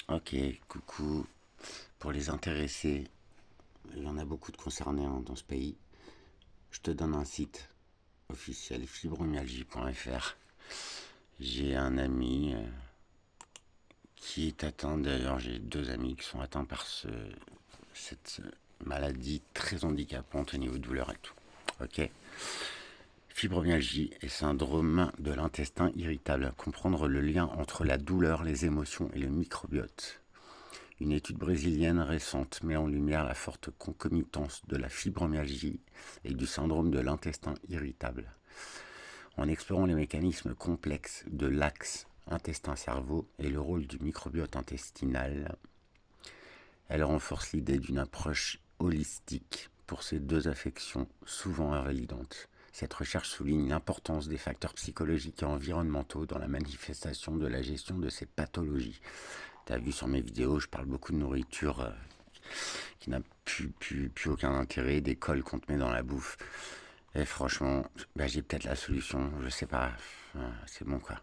Ok, coucou. Pour les intéressés, il y en a beaucoup de concernés dans ce pays. Je te donne un site officiel, fibromyalgie.fr. J'ai un ami qui est atteint, d'ailleurs j'ai deux amis qui sont atteints par cette maladie très handicapante au niveau de douleur et tout. Ok. Fibromyalgie et syndrome de l'intestin irritable. Comprendre le lien entre la douleur, les émotions et le microbiote. Une étude brésilienne récente met en lumière la forte concomitance de la fibromyalgie et du syndrome de l'intestin irritable. En explorant les mécanismes complexes de l'axe intestin-cerveau et le rôle du microbiote intestinal, elle renforce l'idée d'une approche holistique pour ces deux affections souvent invalidantes. Cette recherche souligne l'importance des facteurs psychologiques et environnementaux dans la manifestation de la gestion de ces pathologies. Tu as vu sur mes vidéos, je parle beaucoup de nourriture qui n'a plus aucun intérêt, des cols qu'on te met dans la bouffe. Et franchement, j'ai peut-être la solution, je sais pas, c'est bon quoi.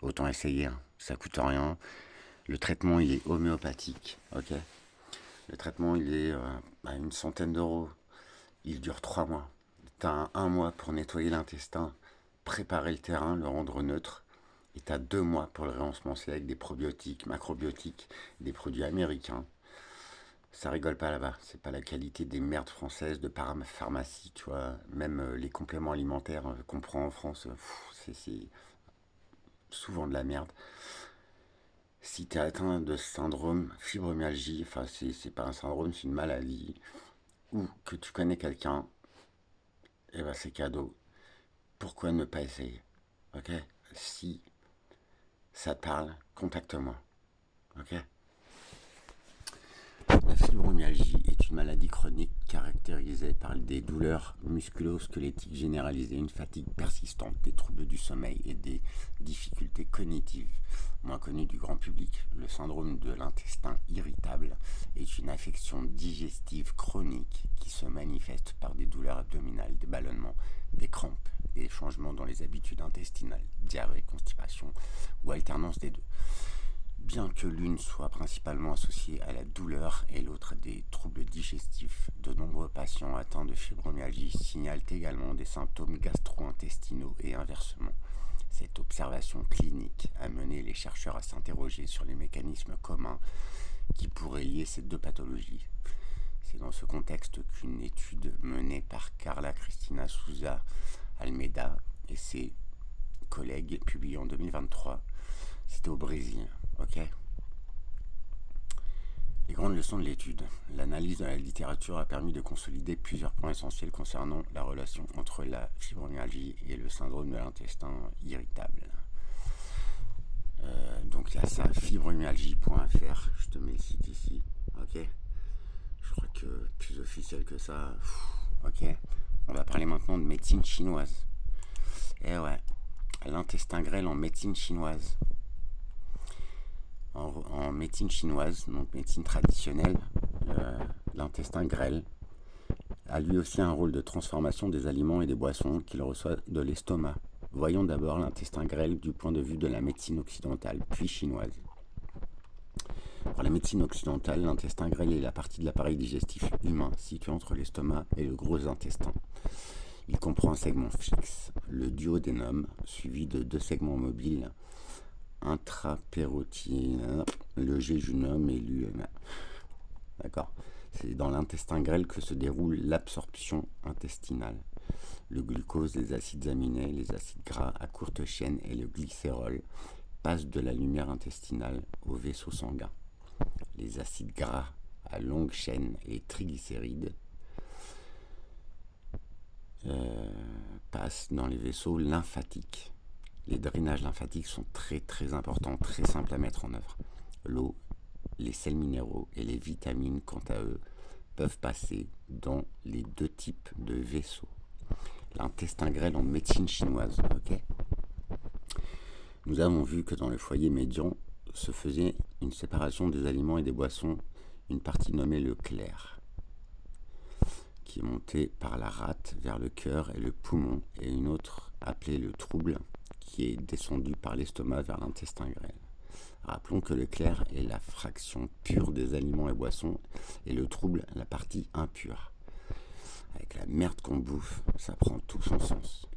Autant essayer, hein. Ça coûte rien. Le traitement il est homéopathique, ok. Le traitement il est à une centaine d'euros. Il dure 3 mois. T'as un mois pour nettoyer l'intestin, préparer le terrain, le rendre neutre. Et t'as 2 mois pour le réensemencer avec des probiotiques, macrobiotiques, des produits américains. Ça rigole pas là-bas. C'est pas la qualité des merdes françaises de parapharmacie, tu vois. Même les compléments alimentaires qu'on prend en France, c'est souvent de la merde. Si t'es atteint de ce syndrome fibromyalgie, enfin c'est pas un syndrome, c'est une maladie, ou que tu connais quelqu'un, et ben c'est cadeau. Pourquoi ne pas essayer? Ok. Si ça te parle, contacte-moi. Ok. La fibromyalgie est une maladie chronique caractérisée par des douleurs musculo-squelettiques généralisées, une fatigue persistante, des troubles du sommeil et des difficultés cognitives. Moins connu du grand public, le syndrome de l'intestin irritable est une affection digestive chronique qui se manifeste par des douleurs abdominales, des ballonnements, des crampes, des changements dans les habitudes intestinales, diarrhée, constipation ou alternance des deux. Bien que l'une soit principalement associée à la douleur et l'autre à des troubles digestifs, de nombreux patients atteints de fibromyalgie signalent également des symptômes gastro-intestinaux et inversement. Cette observation clinique a mené les chercheurs à s'interroger sur les mécanismes communs qui pourraient lier ces deux pathologies. C'est dans ce contexte qu'une étude menée par Carla Cristina Souza Almeida et ses collègues publiée en 2023, c'était au Brésil. Ok. Les grandes leçons de l'étude. L'analyse de la littérature a permis de consolider plusieurs points essentiels concernant la relation entre la fibromyalgie et le syndrome de l'intestin irritable. Donc il y a ça, fibromyalgie.fr, je te mets le site ici, ok. Je crois que plus officiel que ça, ok. On va parler maintenant de médecine chinoise. Eh ouais, l'intestin grêle en médecine chinoise. En médecine chinoise, donc médecine traditionnelle, l'intestin grêle a lui aussi un rôle de transformation des aliments et des boissons qu'il reçoit de l'estomac. Voyons d'abord l'intestin grêle du point de vue de la médecine occidentale, puis chinoise. Pour la médecine occidentale, l'intestin grêle est la partie de l'appareil digestif humain situé entre l'estomac et le gros intestin. Il comprend un segment fixe, le duodénum, suivi de deux segments mobiles, intrapérotién, le jéjunum et l'urénum. D'accord. C'est dans l'intestin grêle que se déroule l'absorption intestinale. Le glucose, les acides aminés, les acides gras à courte chaîne et le glycérol passent de la lumière intestinale au vaisseau sanguin. Les acides gras à longue chaîne et les triglycérides passent dans les vaisseaux lymphatiques. Les drainages lymphatiques sont très très importants, très simples à mettre en œuvre. L'eau, les sels minéraux et les vitamines, quant à eux, peuvent passer dans les deux types de vaisseaux. L'intestin grêle en médecine chinoise, ok. Nous avons vu que dans le foyer médian se faisait une séparation des aliments et des boissons, une partie nommée le clair, qui est montée par la rate vers le cœur et le poumon, et une autre appelée le trouble, qui est descendue par l'estomac vers l'intestin grêle. Rappelons que le clair est la fraction pure des aliments et boissons et le trouble la partie impure. Avec la merde qu'on bouffe, ça prend tout son sens.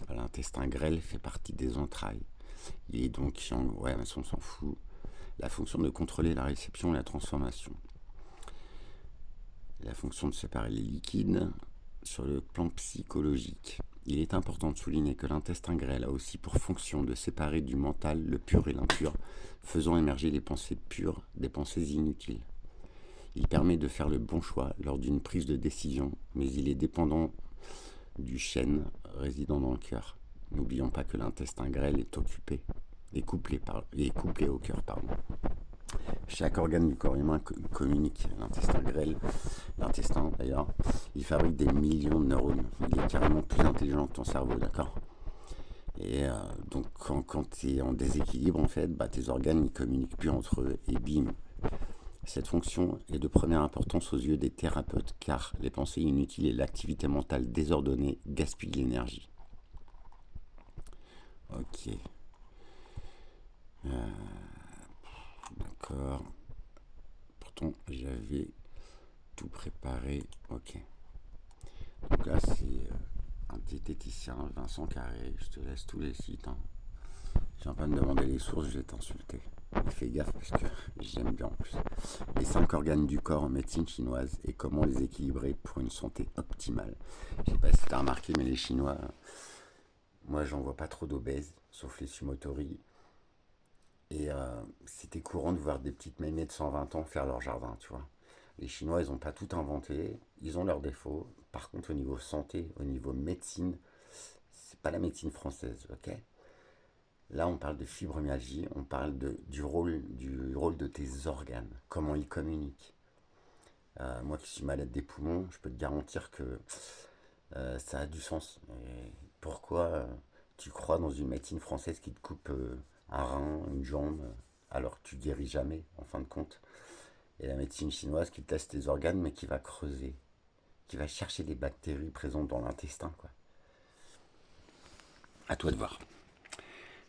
L'intestin grêle fait partie des entrailles. Il est donc yang, ouais, mais on s'en fout. La fonction de contrôler la réception et la transformation. La fonction de séparer les liquides sur le plan psychologique. Il est important de souligner que l'intestin grêle a aussi pour fonction de séparer du mental le pur et l'impur, faisant émerger les pensées pures des pensées inutiles. Il permet de faire le bon choix lors d'une prise de décision, mais il est dépendant du chêne résidant dans le cœur. N'oublions pas que l'intestin grêle est couplé au cœur. Chaque organe du corps humain communique. L'intestin grêle, l'intestin d'ailleurs, il fabrique des millions de neurones. Il est carrément plus intelligent que ton cerveau, d'accord ? Et donc quand tu es en déséquilibre, en fait, tes organes ne communiquent plus entre eux et bim. Cette fonction est de première importance aux yeux des thérapeutes, car les pensées inutiles et l'activité mentale désordonnée gaspillent l'énergie. Ok. D'accord. Pourtant, j'avais tout préparé. Ok. Donc là, c'est un diététicien, Vincent Carré. Je te laisse tous les sites. Je viens pas de me demander les sources, je vais t'insulter. Mais fais gaffe parce que j'aime bien en plus. Les 5 organes du corps en médecine chinoise et comment les équilibrer pour une santé optimale. Je sais pas si tu as remarqué, mais les Chinois, moi j'en vois pas trop d'obèses, sauf les sumotori. Et c'était courant de voir des petites mémés de 120 ans faire leur jardin, tu vois. Les Chinois, ils n'ont pas tout inventé, ils ont leurs défauts. Par contre, au niveau santé, au niveau médecine, c'est pas la médecine française, ok ? Là, on parle de fibromyalgie, on parle du rôle de tes organes, comment ils communiquent. Moi qui suis malade des poumons, je peux te garantir que ça a du sens. Et pourquoi tu crois dans une médecine française qui te coupe un rein, une jambe, alors que tu guéris jamais, en fin de compte. Et la médecine chinoise qui teste tes organes, mais qui va creuser, qui va chercher les bactéries présentes dans l'intestin, quoi. À toi de voir.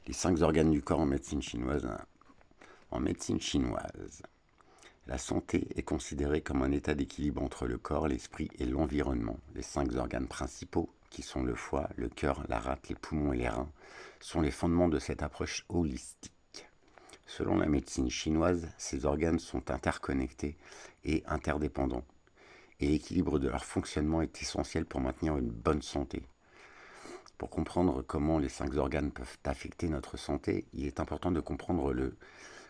Les 5 organes du corps en médecine chinoise. En médecine chinoise, la santé est considérée comme un état d'équilibre entre le corps, l'esprit et l'environnement. Les 5 organes principaux, qui sont le foie, le cœur, la rate, les poumons et les reins, sont les fondements de cette approche holistique. Selon la médecine chinoise, ces organes sont interconnectés et interdépendants, et l'équilibre de leur fonctionnement est essentiel pour maintenir une bonne santé. Pour comprendre comment les 5 organes peuvent affecter notre santé, il est important de comprendre le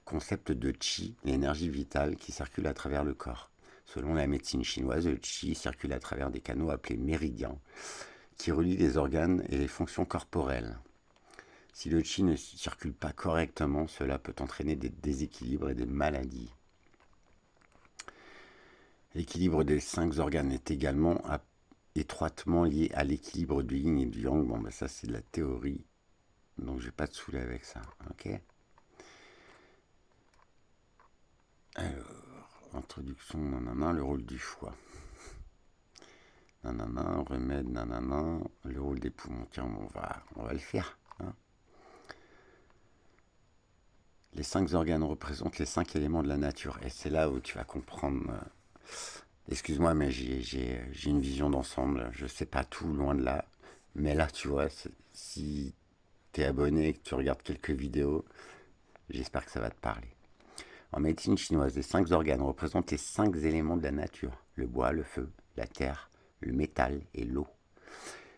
concept de qi, l'énergie vitale qui circule à travers le corps. Selon la médecine chinoise, le qi circule à travers des canaux appelés méridiens, qui relient les organes et les fonctions corporelles. Si le qi ne circule pas correctement, cela peut entraîner des déséquilibres et des maladies. L'équilibre des 5 organes est également étroitement lié à l'équilibre du yin et du yang. Bon, ça c'est de la théorie, donc je vais pas te saouler avec ça, ok ? Alors, introduction, nanana, le rôle du foie. Nanana, remède, nanana, le rôle des poumons. Tiens, on va le faire. Hein. Les 5 organes représentent les 5 éléments de la nature. Et c'est là où tu vas comprendre. Excuse-moi, mais j'ai une vision d'ensemble. Je sais pas tout, loin de là. Mais là, tu vois, si tu es abonné et que tu regardes quelques vidéos, j'espère que ça va te parler. En médecine chinoise, les 5 organes représentent les 5 éléments de la nature. Le bois, le feu, la terre, le métal et l'eau.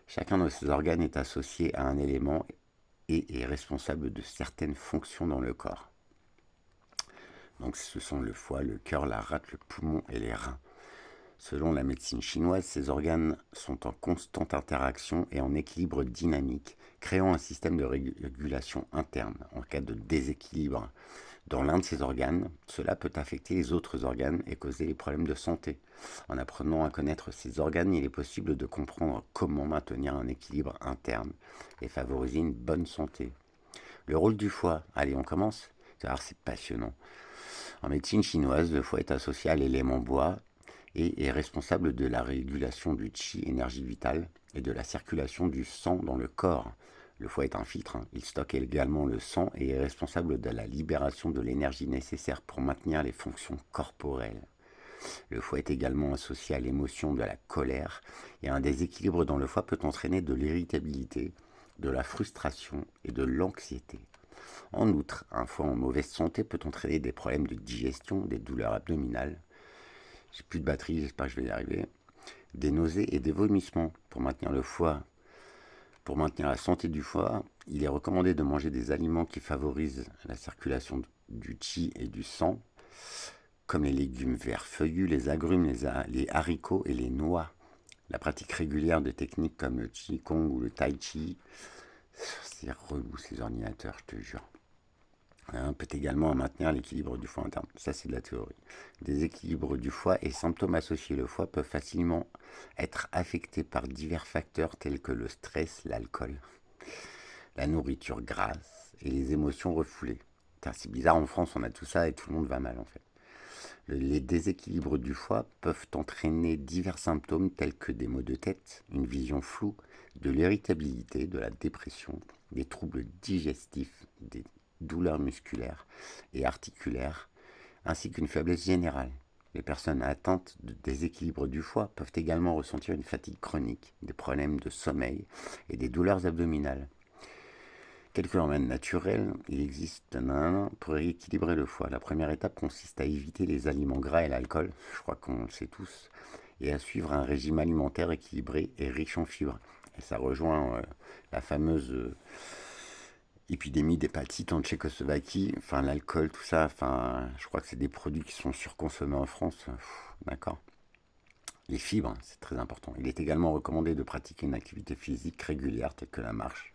Chacun de ces organes est associé à un élément et est responsable de certaines fonctions dans le corps. Donc ce sont le foie, le cœur, la rate, le poumon et les reins. Selon la médecine chinoise, ces organes sont en constante interaction et en équilibre dynamique, créant un système de régulation interne. En cas de déséquilibre dans l'un de ces organes, cela peut affecter les autres organes et causer des problèmes de santé. En apprenant à connaître ces organes, il est possible de comprendre comment maintenir un équilibre interne et favoriser une bonne santé. Le rôle du foie, allez on commence ? C'est passionnant. En médecine chinoise, le foie est associé à l'élément bois et est responsable de la régulation du qi, énergie vitale, et de la circulation du sang dans le corps. Le foie est un filtre, hein. Il stocke également le sang et est responsable de la libération de l'énergie nécessaire pour maintenir les fonctions corporelles. Le foie est également associé à l'émotion de la colère et un déséquilibre dans le foie peut entraîner de l'irritabilité, de la frustration et de l'anxiété. En outre, un foie en mauvaise santé peut entraîner des problèmes de digestion, des douleurs abdominales. J'ai plus de batterie, j'espère que je vais y arriver. Des nausées et des vomissements. Pour maintenir la santé du foie, il est recommandé de manger des aliments qui favorisent la circulation du qi et du sang, comme les légumes verts feuillus, les agrumes, les haricots et les noix. La pratique régulière de techniques comme le Qigong ou le Tai Chi, c'est relou ces ordinateurs, je te jure. Peut également maintenir l'équilibre du foie interne. Ça, c'est de la théorie. Déséquilibre du foie et symptômes associés. Le foie peut facilement être affecté par divers facteurs tels que le stress, l'alcool, la nourriture grasse et les émotions refoulées. C'est bizarre, en France, on a tout ça et tout le monde va mal en fait. Les déséquilibres du foie peuvent entraîner divers symptômes tels que des maux de tête, une vision floue, de l'irritabilité, de la dépression, des troubles digestifs, des douleurs musculaires et articulaires, ainsi qu'une faiblesse générale. Les personnes atteintes de déséquilibre du foie peuvent également ressentir une fatigue chronique, des problèmes de sommeil et des douleurs abdominales. Quelques remèdes naturels, il existe pour rééquilibrer le foie. La première étape consiste à éviter les aliments gras et l'alcool, je crois qu'on le sait tous, et à suivre un régime alimentaire équilibré et riche en fibres. Et ça rejoint la fameuse épidémie d'hépatite en Tchécoslovaquie, enfin l'alcool, tout ça, enfin je crois que c'est des produits qui sont surconsommés en France, d'accord. Les fibres, c'est très important. Il est également recommandé de pratiquer une activité physique régulière telle que la marche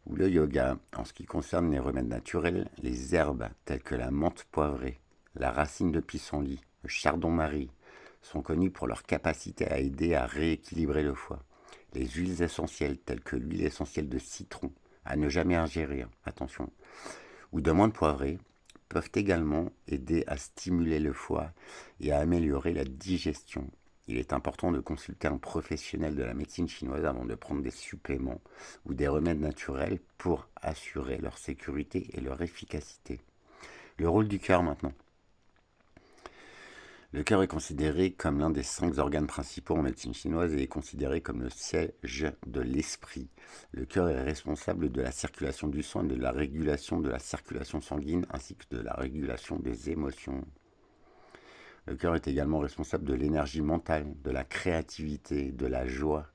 ou le yoga. En ce qui concerne les remèdes naturels, les herbes telles que la menthe poivrée, la racine de pissenlit, le chardon-marie sont connues pour leur capacité à aider à rééquilibrer le foie. Les huiles essentielles telles que l'huile essentielle de citron, à ne jamais ingérer, attention, ou de menthe poivrée, peuvent également aider à stimuler le foie et à améliorer la digestion. Il est important de consulter un professionnel de la médecine chinoise avant de prendre des suppléments ou des remèdes naturels pour assurer leur sécurité et leur efficacité. Le rôle du cœur maintenant. Le cœur est considéré comme l'un des 5 organes principaux en médecine chinoise et est considéré comme le siège de l'esprit. Le cœur est responsable de la circulation du sang et de la régulation de la circulation sanguine ainsi que de la régulation des émotions. Le cœur est également responsable de l'énergie mentale, de la créativité, de la joie.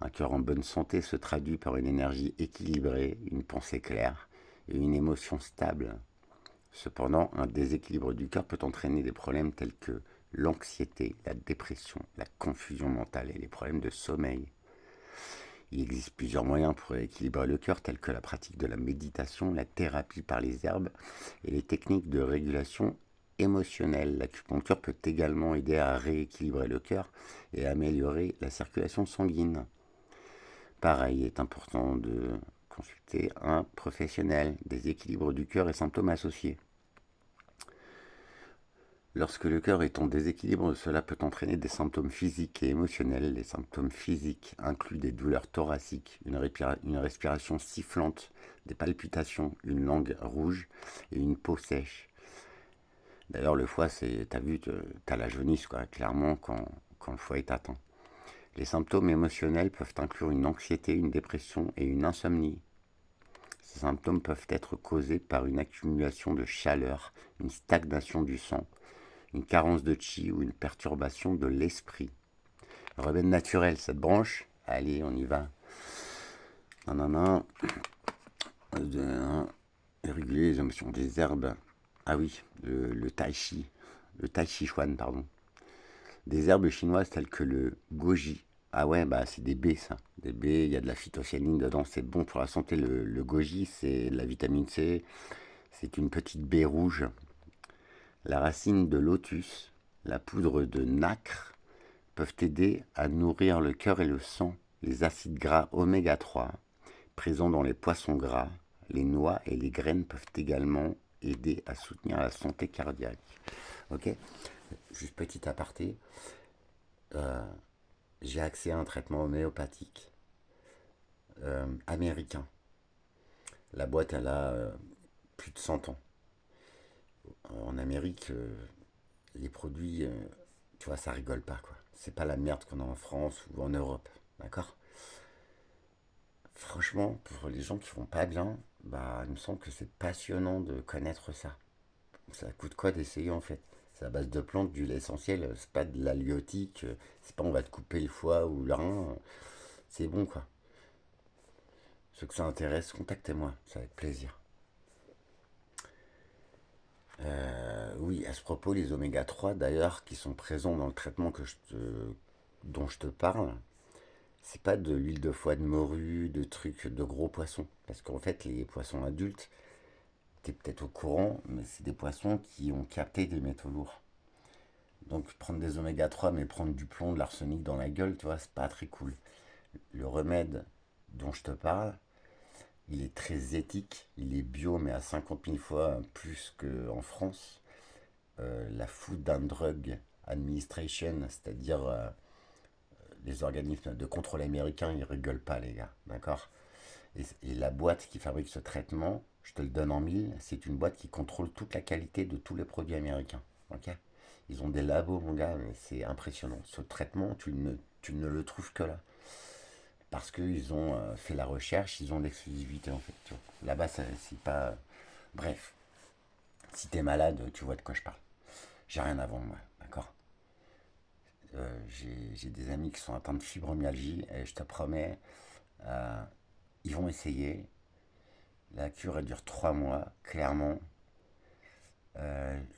Un cœur en bonne santé se traduit par une énergie équilibrée, une pensée claire et une émotion stable. Cependant, un déséquilibre du cœur peut entraîner des problèmes tels que l'anxiété, la dépression, la confusion mentale et les problèmes de sommeil. Il existe plusieurs moyens pour équilibrer le cœur, tels que la pratique de la méditation, la thérapie par les herbes et les techniques de régulation émotionnelle. L'acupuncture peut également aider à rééquilibrer le cœur et à améliorer la circulation sanguine. Pareil, il est important de consulter un professionnel. Déséquilibre du cœur et symptômes associés. Lorsque le cœur est en déséquilibre, cela peut entraîner des symptômes physiques et émotionnels. Les symptômes physiques incluent des douleurs thoraciques, une respiration sifflante, des palpitations, une langue rouge et une peau sèche. D'ailleurs, le foie, t'as vu, t'as la jaunisse, quoi, clairement, quand le foie est atteint. Les symptômes émotionnels peuvent inclure une anxiété, une dépression et une insomnie. Ces symptômes peuvent être causés par une accumulation de chaleur, une stagnation du sang, une carence de qi ou une perturbation de l'esprit. Remède naturel, cette branche. Allez, on y va. Réguler les émotions. Des herbes. Ah oui, le tai chi. Le tai chi chuan, pardon. Des herbes chinoises telles que le goji. Ah ouais, bah c'est des baies, ça. Des baies, il y a de la phytocyanine dedans, c'est bon pour la santé. Le goji, c'est de la vitamine C. C'est une petite baie rouge. La racine de lotus, la poudre de nacre peuvent aider à nourrir le cœur et le sang. Les acides gras oméga 3 présents dans les poissons gras, les noix et les graines peuvent également aider à soutenir la santé cardiaque. Ok, juste petit aparté, j'ai accès à un traitement homéopathique américain. La boîte, elle a plus de 100 ans. En Amérique, les produits, tu vois, ça rigole pas, quoi. C'est pas la merde qu'on a en France ou en Europe, d'accord? Franchement, pour les gens qui vont pas bien, bah, il me semble que c'est passionnant de connaître ça. Ça coûte quoi d'essayer en fait? C'est à base de plantes, d'huile essentielle, c'est pas de l'halieutique, c'est pas on va te couper le foie ou le rein, c'est bon quoi. Ceux que ça intéresse, contactez-moi, c'est avec plaisir. Oui, à ce propos, les oméga 3 d'ailleurs, qui sont présents dans le traitement dont je te parle, c'est pas de l'huile de foie de morue, de trucs de gros poissons. Parce qu'en fait, les poissons adultes, t'es peut-être au courant, mais c'est des poissons qui ont capté des métaux lourds. Donc prendre des oméga 3 mais prendre du plomb, de l'arsenic dans la gueule, tu vois, c'est pas très cool. Le remède dont je te parle, il est très éthique, il est bio mais à 50 000 fois plus qu'en France. La Food and Drug Administration, c'est-à-dire les organismes de contrôle américains, ils rigolent pas les gars, d'accord. Et la boîte qui fabrique ce traitement, je te le donne en mille, c'est une boîte qui contrôle toute la qualité de tous les produits américains, ok. Ils ont des labos, mon gars, mais c'est impressionnant. Ce traitement, tu ne le trouves que là. Parce qu'ils ont fait la recherche, ils ont l'exclusivité en fait. Tu vois. Là-bas, c'est pas. Bref, si t'es malade, tu vois de quoi je parle. J'ai rien à vendre, moi, d'accord. J'ai des amis qui sont atteints de fibromyalgie et je te promets, euh, ils vont essayer. La cure, elle dure 3 mois, clairement.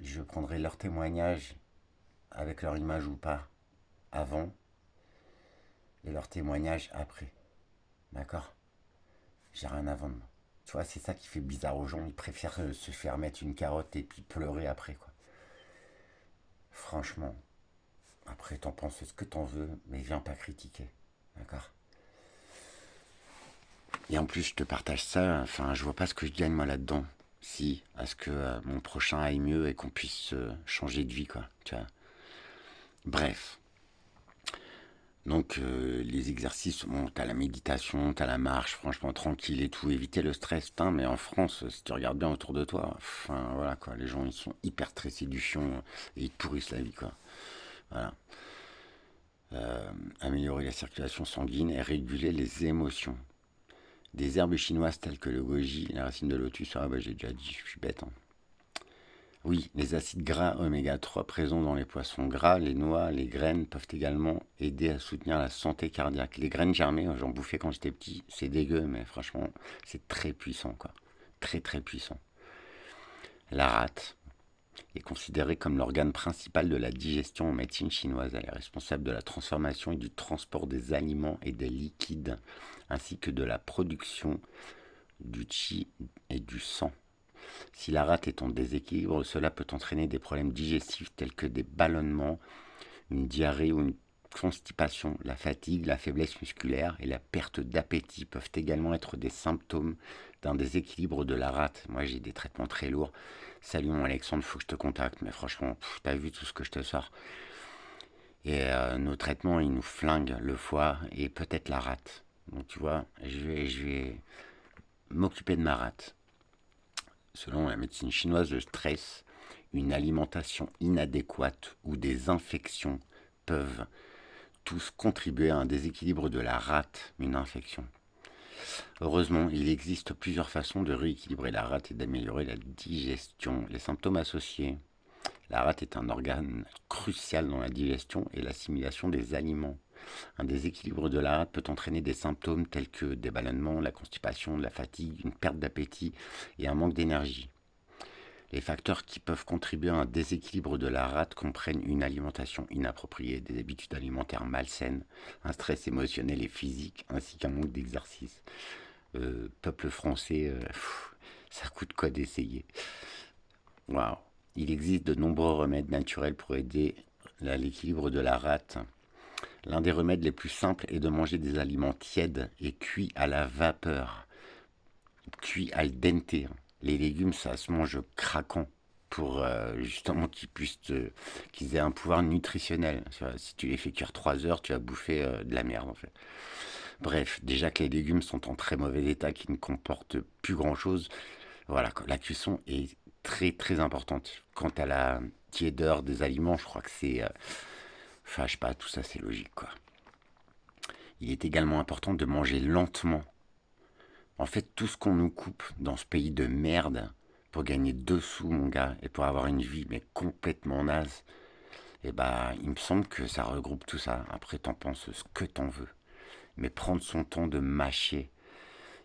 Je prendrai leur témoignage avec leur image ou pas avant et leur témoignage après. D'accord. J'ai rien à vendre. Tu vois, c'est ça qui fait bizarre aux gens. Ils préfèrent se faire mettre une carotte et puis pleurer après, quoi. Franchement, après, t'en penses ce que t'en veux, mais viens pas critiquer. D'accord. Et en plus, je te partage ça, enfin, je vois pas ce que je gagne moi là-dedans. Si, à ce que mon prochain aille mieux et qu'on puisse changer de vie, quoi. Tu vois. Bref. Donc, les exercices, bon, t'as la méditation, t'as la marche, franchement, tranquille et tout, éviter le stress, putain, mais en France, si tu regardes bien autour de toi, enfin, voilà, quoi, les gens, ils sont hyper stressés du fion et ils te pourrissent la vie, quoi. Voilà. Améliorer la circulation sanguine et réguler les émotions. Des herbes chinoises telles que le goji, la racine de lotus, ah bah j'ai déjà dit, je suis bête, hein. Oui, les acides gras oméga 3 présents dans les poissons gras, les noix, les graines peuvent également aider à soutenir la santé cardiaque. Les graines germées, j'en bouffais quand j'étais petit, c'est dégueu, mais franchement, c'est très puissant, quoi. Très très puissant. La rate est considérée comme l'organe principal de la digestion en médecine chinoise. Elle est responsable de la transformation et du transport des aliments et des liquides, ainsi que de la production du qi et du sang. Si la rate est en déséquilibre, cela peut entraîner des problèmes digestifs tels que des ballonnements, une diarrhée ou une constipation. La fatigue, la faiblesse musculaire et la perte d'appétit peuvent également être des symptômes d'un déséquilibre de la rate. Moi, j'ai des traitements très lourds. Salut mon Alexandre, faut que je te contacte, mais franchement, t'as vu tout ce que je te sors. Et nos traitements, ils nous flinguent le foie et peut-être la rate. Donc tu vois, je vais m'occuper de ma rate. Selon la médecine chinoise, le stress, une alimentation inadéquate ou des infections peuvent tous contribuer à un déséquilibre de la rate, une infection. Heureusement, il existe plusieurs façons de rééquilibrer la rate et d'améliorer la digestion. Les symptômes associés. La rate est un organe crucial dans la digestion et l'assimilation des aliments. Un déséquilibre de la rate peut entraîner des symptômes tels que des ballonnements, la constipation, la fatigue, une perte d'appétit et un manque d'énergie. Les facteurs qui peuvent contribuer à un déséquilibre de la rate comprennent une alimentation inappropriée, des habitudes alimentaires malsaines, un stress émotionnel et physique, ainsi qu'un manque d'exercice. Peuple français, ça coûte quoi d'essayer? Waouh! Il existe de nombreux remèdes naturels pour aider à l'équilibre de la rate. L'un des remèdes les plus simples est de manger des aliments tièdes et cuits à la vapeur, cuits al dente. Les légumes, ça se mange craquant pour justement qu'ils aient un pouvoir nutritionnel. Si tu les fais cuire 3 heures, tu vas bouffer de la merde en fait. Bref, déjà que les légumes sont en très mauvais état, qui ne comportent plus grand-chose. Voilà, la cuisson est très très importante. Quant à la tiédeur des aliments, je crois que c'est... Enfin, je sais pas, tout ça c'est logique, quoi. Il est également important de manger lentement. En fait, tout ce qu'on nous coupe dans ce pays de merde pour gagner 2 sous, mon gars, et pour avoir une vie mais complètement naze, et bah, il me semble que ça regroupe tout ça. Après, t'en penses ce que t'en veux. Mais prendre son temps de mâcher.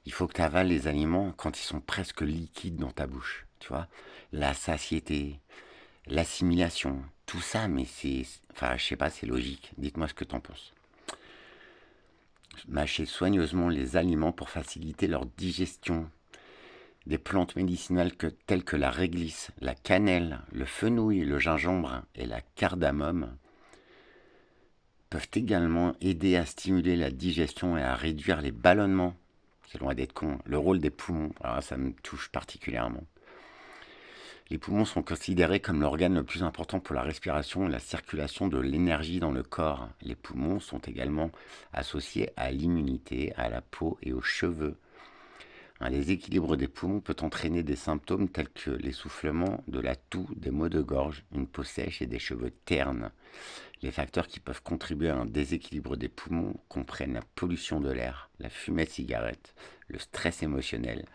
Il faut que tu avales les aliments quand ils sont presque liquides dans ta bouche. Tu vois, la satiété, l'assimilation, tout ça, mais c'est... Enfin, je sais pas, c'est logique. Dites-moi ce que t'en penses. Mâcher soigneusement les aliments pour faciliter leur digestion. Des plantes médicinales telles que la réglisse, la cannelle, le fenouil, le gingembre et la cardamome peuvent également aider à stimuler la digestion et à réduire les ballonnements. C'est loin d'être con. Le rôle des poumons, alors ça me touche particulièrement. Les poumons sont considérés comme l'organe le plus important pour la respiration et la circulation de l'énergie dans le corps. Les poumons sont également associés à l'immunité, à la peau et aux cheveux. Un déséquilibre des poumons peut entraîner des symptômes tels que l'essoufflement, de la toux, des maux de gorge, une peau sèche et des cheveux ternes. Les facteurs qui peuvent contribuer à un déséquilibre des poumons comprennent la pollution de l'air, la fumée de cigarette, le stress émotionnel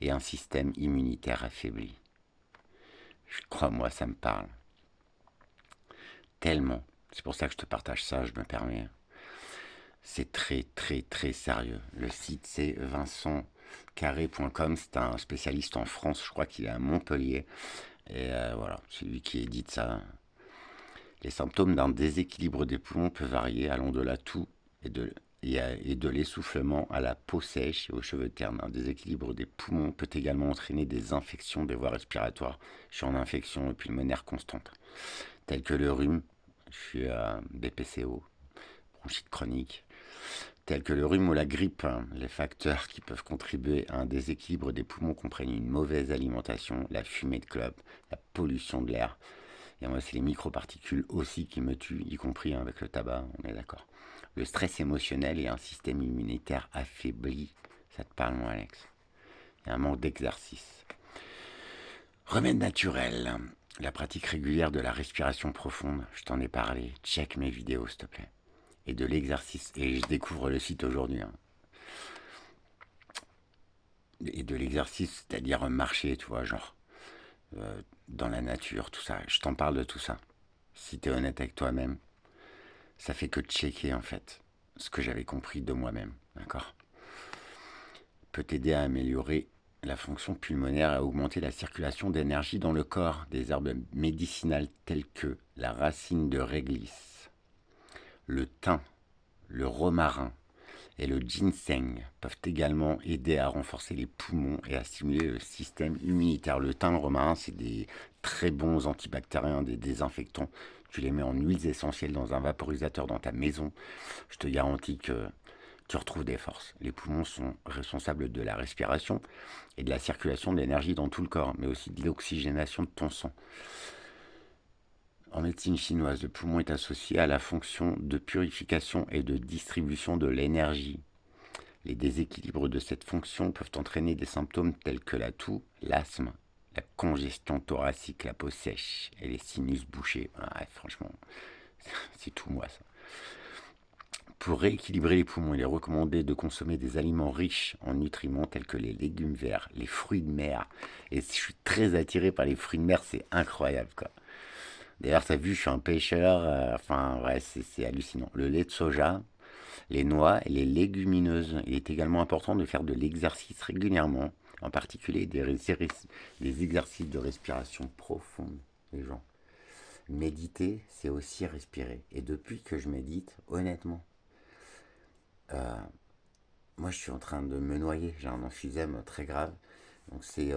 et un système immunitaire affaibli. Crois-moi, ça me parle. Tellement. C'est pour ça que je te partage ça, je me permets. C'est très très très sérieux. Le site c'est vincentcarré.com, c'est un spécialiste en France, je crois qu'il est à Montpellier. Et voilà, c'est lui qui édite ça. Les symptômes d'un déséquilibre des poumons peuvent varier, allant de la toux et de l'essoufflement à la peau sèche et aux cheveux ternes. Un déséquilibre des poumons peut également entraîner des infections des voies respiratoires. Je suis en infection pulmonaire constante, telles que le rhume, je suis à BPCO, bronchite chronique, tels que le rhume ou la grippe. Les facteurs qui peuvent contribuer à un déséquilibre des poumons comprennent une mauvaise alimentation, la fumée de clope, la pollution de l'air. Et moi, c'est les microparticules aussi qui me tuent, y compris avec le tabac, on est d'accord. Le stress émotionnel et un système immunitaire affaibli. Ça te parle, moi, Alex? Il y a un manque d'exercice. Remède naturel. La pratique régulière de la respiration profonde, je t'en ai parlé. Check mes vidéos, s'il te plaît. Et de l'exercice. Et je découvre le site aujourd'hui. Et de l'exercice, c'est-à-dire marcher, tu vois, genre dans la nature, tout ça. Je t'en parle de tout ça. Si t'es honnête avec toi-même, ça fait que checker en fait ce que j'avais compris de moi-même, d'accord? Peut t'aider à améliorer la fonction pulmonaire et à augmenter la circulation d'énergie dans le corps. Des herbes médicinales telles que la racine de réglisse, le thym, le romarin et le ginseng peuvent également aider à renforcer les poumons et à stimuler le système immunitaire. Le thym, le romarin, c'est des très bons antibactériens, des désinfectants. Tu les mets en huiles essentielles dans un vaporisateur dans ta maison. Je te garantis que tu retrouves des forces. Les poumons sont responsables de la respiration et de la circulation de l'énergie dans tout le corps, mais aussi de l'oxygénation de ton sang. En médecine chinoise, le poumon est associé à la fonction de purification et de distribution de l'énergie. Les déséquilibres de cette fonction peuvent entraîner des symptômes tels que la toux, l'asthme, la congestion thoracique, la peau sèche et les sinus bouchés. Ah, franchement, c'est tout moi ça. Pour rééquilibrer les poumons, il est recommandé de consommer des aliments riches en nutriments tels que les légumes verts, les fruits de mer. Et je suis très attiré par les fruits de mer, c'est incroyable quoi. D'ailleurs, t'as vu, je suis un pêcheur, enfin, ouais, c'est hallucinant. Le lait de soja, les noix et les légumineuses. Il est également important de faire de l'exercice régulièrement, en particulier des exercices de respiration profonde, les gens. Méditer, c'est aussi respirer. Et depuis que je médite, honnêtement, moi je suis en train de me noyer. J'ai un emphysème très grave. Donc c'est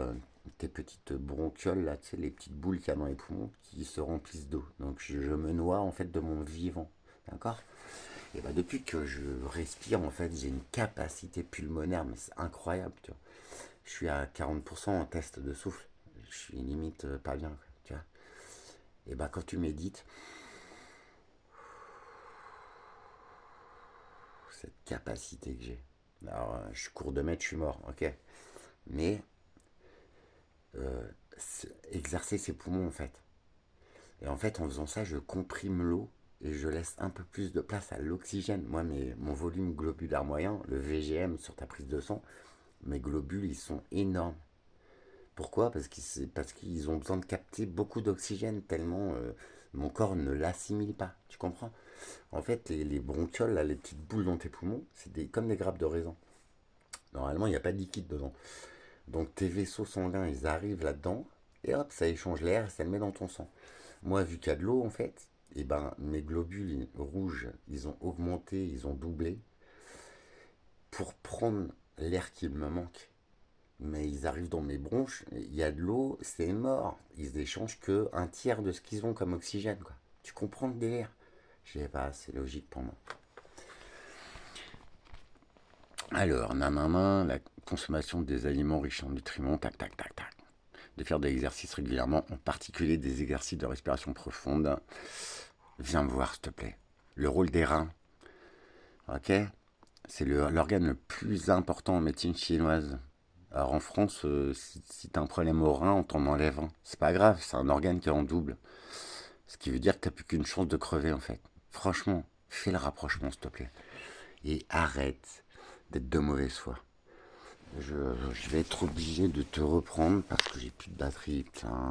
tes petites bronchioles, là, tu sais, les petites boules qu'il y a dans les poumons qui se remplissent d'eau. Donc je me noie en fait de mon vivant. D'accord? Et bah depuis que je respire, en fait, j'ai une capacité pulmonaire, mais c'est incroyable, tu vois. Je suis à 40% en test de souffle. Je suis limite pas bien, quoi, tu vois. Et bah, quand tu médites, cette capacité que j'ai. Alors, je suis court de mètre, je suis mort, ok. Mais exercer ses poumons, en fait. Et en fait, en faisant ça, je comprime l'eau et je laisse un peu plus de place à l'oxygène. Moi, mon volume globulaire moyen, le VGM sur ta prise de sang, mes globules, ils sont énormes. Pourquoi? Parce qu'ils ont besoin de capter beaucoup d'oxygène, tellement mon corps ne l'assimile pas. Tu comprends? En fait, les bronchioles, là, les petites boules dans tes poumons, comme des grappes de raisin. Normalement, il n'y a pas de liquide dedans. Donc tes vaisseaux sanguins, ils arrivent là-dedans, et hop, ça échange l'air et ça le met dans ton sang. Moi, vu qu'il y a de l'eau, en fait, et ben, mes globules rouges, ils ont augmenté, ils ont doublé, pour prendre l'air qu'il me manque. Mais ils arrivent dans mes bronches, il y a de l'eau, c'est mort. Ils échangent que un tiers de ce qu'ils ont comme oxygène, quoi. Tu comprends le délire? Je sais pas, c'est logique pour moi. Alors, nanana, la consommation des aliments riches en nutriments, tac, tac, tac, tac. De faire de l'exercice régulièrement, en particulier des exercices de respiration profonde. Viens me voir, s'il te plaît. Le rôle des reins, ok? C'est l'organe le plus important en médecine chinoise. Alors en France, si t'as un problème au rein, on t'en enlève un. C'est pas grave, c'est un organe qui est en double. Ce qui veut dire que t'as plus qu'une chance de crever, en fait. Franchement, fais le rapprochement, s'il te plaît. Et arrête d'être de mauvaise foi. Je vais être obligé de te reprendre parce que j'ai plus de batterie. Putain.